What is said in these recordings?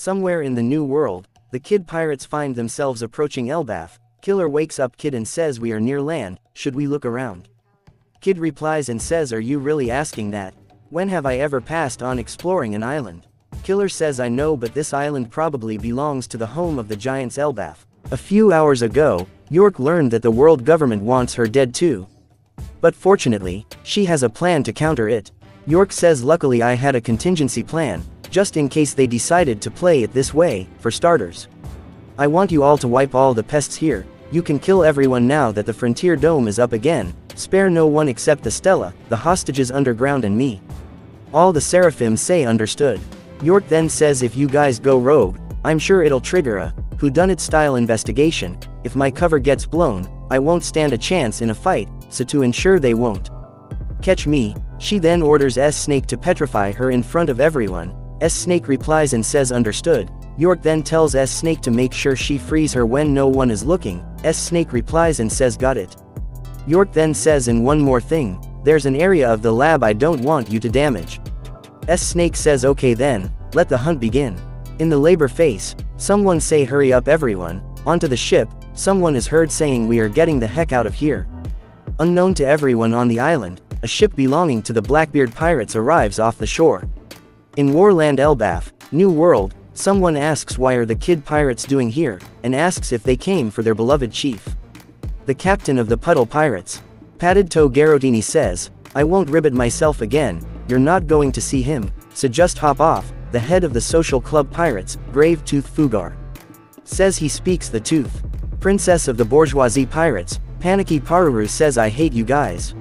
Somewhere in the New World, the Kid pirates find themselves approaching Elbaf. Killer wakes up Kid and says, "We are near land, should we look around?" Kid replies and says, "Are you really asking that? When have I ever passed on exploring an island?" Killer says, "I know, but this island probably belongs to the home of the giants Elbaf. A few hours ago, York learned that the world government wants her dead too. But fortunately, she has a plan to counter it." York says, "Luckily I had a contingency plan, just in case they decided to play it this way. For starters, I want you all to wipe all the pests here. You can kill everyone now that the Frontier Dome is up again. Spare no one except the Stella, the hostages underground and me." All the Seraphim say understood. York then says, "If you guys go rogue, I'm sure it'll trigger a whodunit style investigation. If my cover gets blown, I won't stand a chance in a fight, so to ensure they won't catch me." She then orders S-Snake to petrify her in front of everyone. S-Snake replies and says understood. York then tells S-Snake to make sure she frees her when no one is looking. S-Snake replies and says got it. York then says, "And one more thing, there's an area of the lab I don't want you to damage." S-Snake says okay then, let the hunt begin. In the labor face, someone say hurry up everyone, onto the ship. Someone is heard saying we are getting the heck out of here. Unknown to everyone on the island, a ship belonging to the Blackbeard pirates arrives off the shore. In Warland Elbaf, New World, someone asks why are the Kid pirates doing here, and asks if they came for their beloved chief. The captain of the Puddle Pirates, Padded Toe Garotini says, "I won't ribbit myself again, you're not going to see him, so just hop off." The head of the Social Club Pirates, Brave Tooth Fugar, says he speaks the tooth. Princess of the Bourgeoisie Pirates, Panicky Paruru says, "I hate you guys."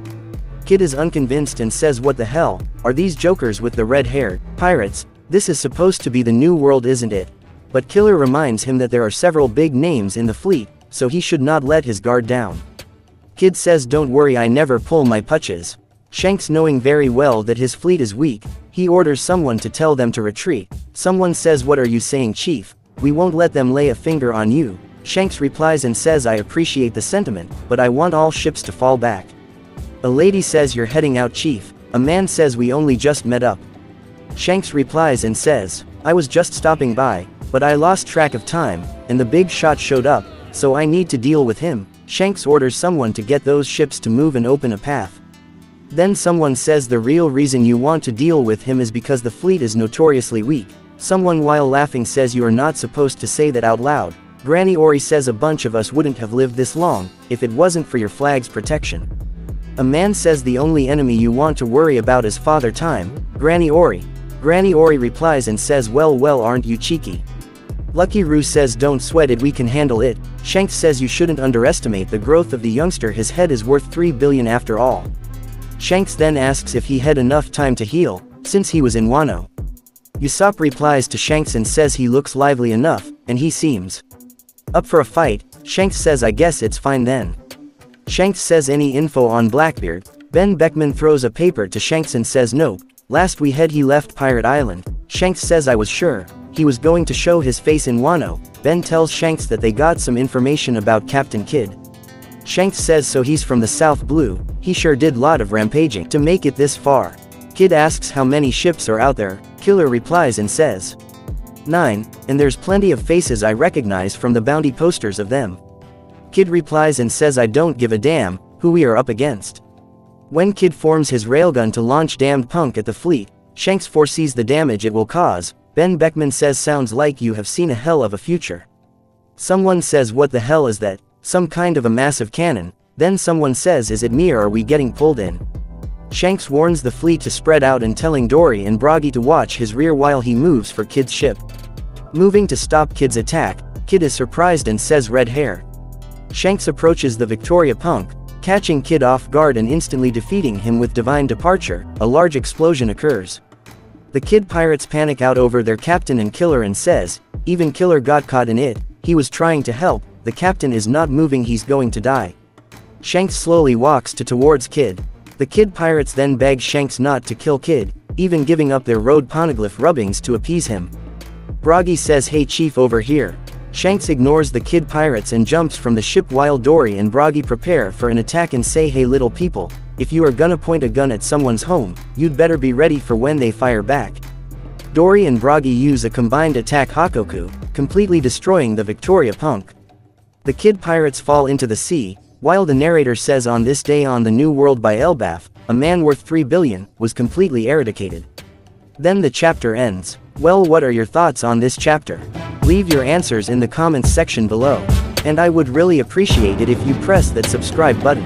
Kid is unconvinced and says, "What the hell, are these jokers with the red-haired pirates? This is supposed to be the New World, isn't it?" But Killer reminds him that there are several big names in the fleet, so he should not let his guard down. Kid says, "Don't worry, I never pull my punches." Shanks, knowing very well that his fleet is weak, he orders someone to tell them to retreat. Someone says, "What are you saying, Chief? We won't let them lay a finger on you." Shanks replies and says, "I appreciate the sentiment, but I want all ships to fall back." A lady says, "You're heading out, Chief." A man says, "We only just met up." Shanks replies and says, "I was just stopping by, but I lost track of time, and the big shot showed up, so I need to deal with him." Shanks orders someone to get those ships to move and open a path. Then someone says the real reason you want to deal with him is because the fleet is notoriously weak. Someone, while laughing, says, "You are not supposed to say that out loud." Granny Ori says, "A bunch of us wouldn't have lived this long, if it wasn't for your flag's protection." A man says, "The only enemy you want to worry about is Father Time, Granny Ori." Granny Ori replies and says, well, aren't you cheeky?" Lucky Roo says, "Don't sweat it, we can handle it." Shanks says, "You shouldn't underestimate the growth of the youngster, his head is worth 3 billion after all." Shanks then asks if he had enough time to heal, since he was in Wano. Usopp replies to Shanks and says he looks lively enough, and he seems up for a fight. Shanks says, "I guess it's fine then." Shanks says, "Any info on Blackbeard?" Ben Beckman throws a paper to Shanks and says, "Nope. Last we had he left Pirate Island." Shanks says, "I was sure he was going to show his face in Wano." Ben tells Shanks that they got some information about Captain Kidd. Shanks says, "So he's from the South Blue, he sure did lot of rampaging to make it this far." Kid asks how many ships are out there. Killer replies and says, 9, and there's plenty of faces I recognize from the bounty posters of them. Kid replies and says, "I don't give a damn who we are up against." When Kid forms his railgun to launch damned punk at the fleet, Shanks foresees the damage it will cause. Ben Beckman says, "Sounds like you have seen a hell of a future." Someone says, "What the hell is that? Some kind of a massive cannon?" Then someone says, "Is it me or are we getting pulled in?" Shanks warns the fleet to spread out and telling Dory and Broggy to watch his rear while he moves for Kid's ship. Moving to stop Kid's attack, Kid is surprised and says, "Red hair." Shanks approaches the Victoria Punk, catching Kid off guard and instantly defeating him with Divine Departure. A large explosion occurs. The Kid pirates panic out over their captain and Killer and says, "Even Killer got caught in it, he was trying to help, the captain is not moving, he's going to die." Shanks slowly walks towards Kid. The Kid pirates then beg Shanks not to kill Kid, even giving up their road poneglyph rubbings to appease him. Broggy says, "Hey Chief, over here." Shanks ignores the Kid pirates and jumps from the ship while Dory and Broggy prepare for an attack and say, "Hey little people, if you are gonna point a gun at someone's home, you'd better be ready for when they fire back." Dory and Bragi use a combined attack Hakoku, completely destroying the Victoria Punk. The kid pirates fall into the sea, while the narrator says on this day on the New World by Elbaf, a man worth 3 billion, was completely eradicated. Then the chapter ends. Well, what are your thoughts on this chapter? Leave your answers in the comments section below. And I would really appreciate it if you press that subscribe button.